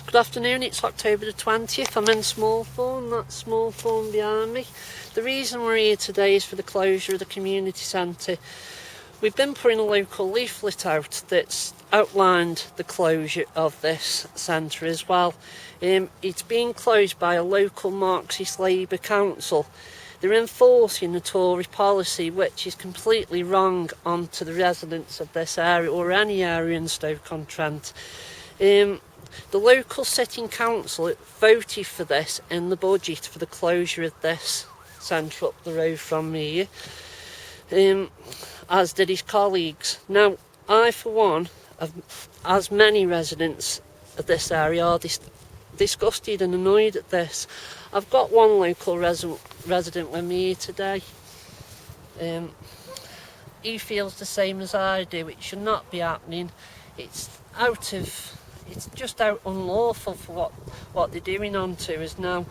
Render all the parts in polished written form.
Good afternoon, it's October the 20th, I'm in Smallthorne, that's Smallthorne behind me. The reason we're here today is for the closure of the community centre. We've been putting a local leaflet out that's outlined the closure of this centre as well. It's being closed by a local Marxist Labour council. They're enforcing the Tory policy, which is completely wrong onto the residents of this area or any area in Stoke-on-Trent. The local sitting council voted for this in the budget for the closure of this centre up the road from me, as did his colleagues. Now, I for one, as many residents of this area are disgusted and annoyed at this. I've got one local resident with me here today. He feels the same as I do. It should not be happening. It's just out unlawful for what they're doing onto us now.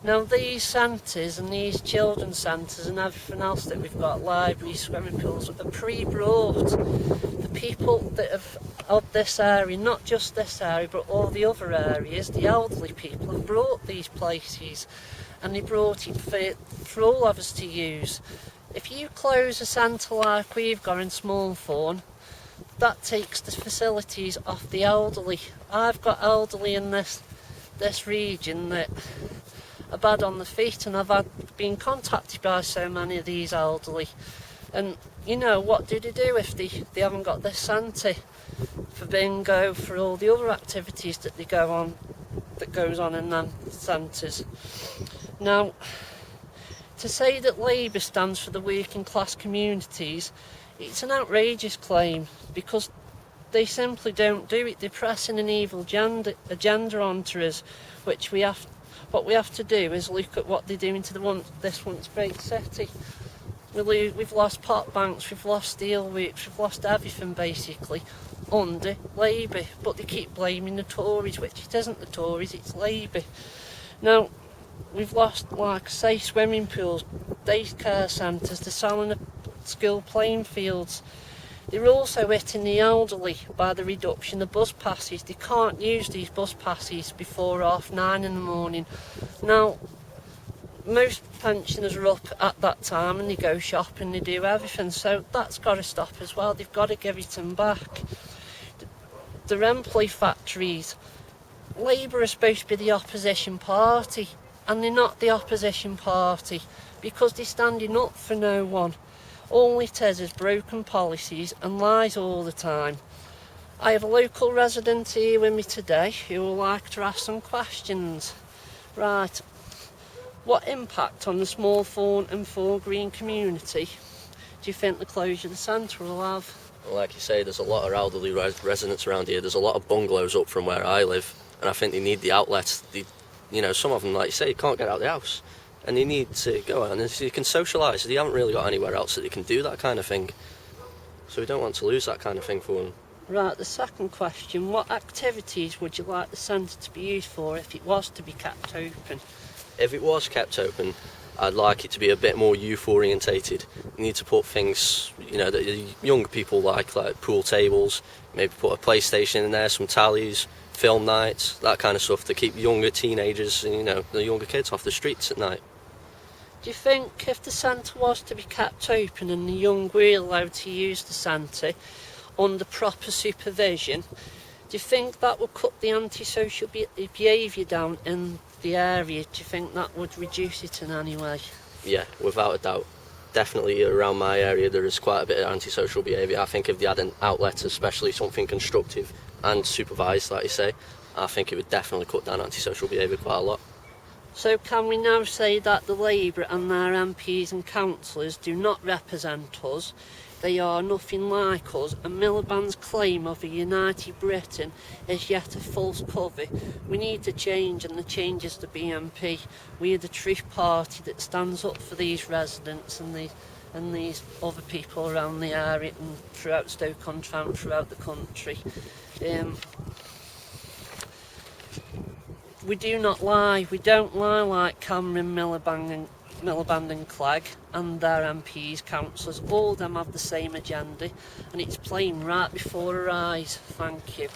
Now these centres and these children's centres and everything else that we've got, libraries, swimming pools, are pre-brought. The people that have of this area, not just this area but all the other areas, the elderly people have brought these places, and they brought it for all of us to use. If you close a centre like we've got in Smallthorne, that takes the facilities off the elderly. I've got elderly in this region that are bad on the feet, and I've been contacted by so many of these elderly. And you know, what do they do if they haven't got this centre for bingo, for all the other activities that goes on in them centres? Now, to say that Labour stands for the working class communities, it's an outrageous claim, because they simply don't do it. They're pressing an evil agenda onto us, what we have to do is look at what they're doing to this once great city. We've lost pot banks, we've lost steelworks, we've lost everything basically under Labour, but they keep blaming the Tories, which it isn't the Tories, it's Labour. Now, we've lost, like I say, swimming pools, daycare centres, they're selling the school playing fields. They're also hitting the elderly by the reduction of bus passes. They can't use these bus passes before 9:30 in the morning. Now, most pensioners are up at that time and they go shopping, they do everything, so that's got to stop as well. They've got to give it them back. The Rempley factories, Labour are supposed to be the opposition party, and they're not the opposition party because they're standing up for no one. All it is broken policies and lies all the time. I have a local resident here with me today who would like to ask some questions. Right, what impact on the Smallthorne and Thorne Green community do you think the closure of the centre will have? Well, like you say, there's a lot of elderly residents around here. There's a lot of bungalows up from where I live, and I think they need the outlets. Some of them, like you say, can't get out of the house, and they need to go out and so you can socialise. They haven't really got anywhere else that they can do that kind of thing, so we don't want to lose that kind of thing for them. Right, the second question, what activities would you like the centre to be used for if it was to be kept open? If it was kept open, I'd like it to be a bit more youth orientated. You need to put things, that young people like pool tables, maybe put a PlayStation in there, some tallies, film nights, that kind of stuff to keep younger teenagers and the younger kids off the streets at night. Do you think if the centre was to be kept open and the young were allowed to use the centre under proper supervision, do you think that would cut the antisocial behaviour down in the area? Do you think that would reduce it in any way? Yeah, without a doubt. Definitely around my area there is quite a bit of antisocial behaviour. I think if they had an outlet, especially something constructive and supervised, like you say, I think it would definitely cut down antisocial behaviour quite a lot. So can we now say that the Labour and their MPs and councillors do not represent us? They are nothing like us, and Miliband's claim of a united Britain is yet a false cover. We need to change, and the change is the BNP. We are the truth party that stands up for these residents and these other people around the area and throughout Stoke-on-Trent, throughout the country. We do not lie. We don't lie like Cameron, Miliband and Clegg and their MPs, councillors. All of them have the same agenda, and it's plain right before our eyes. Thank you.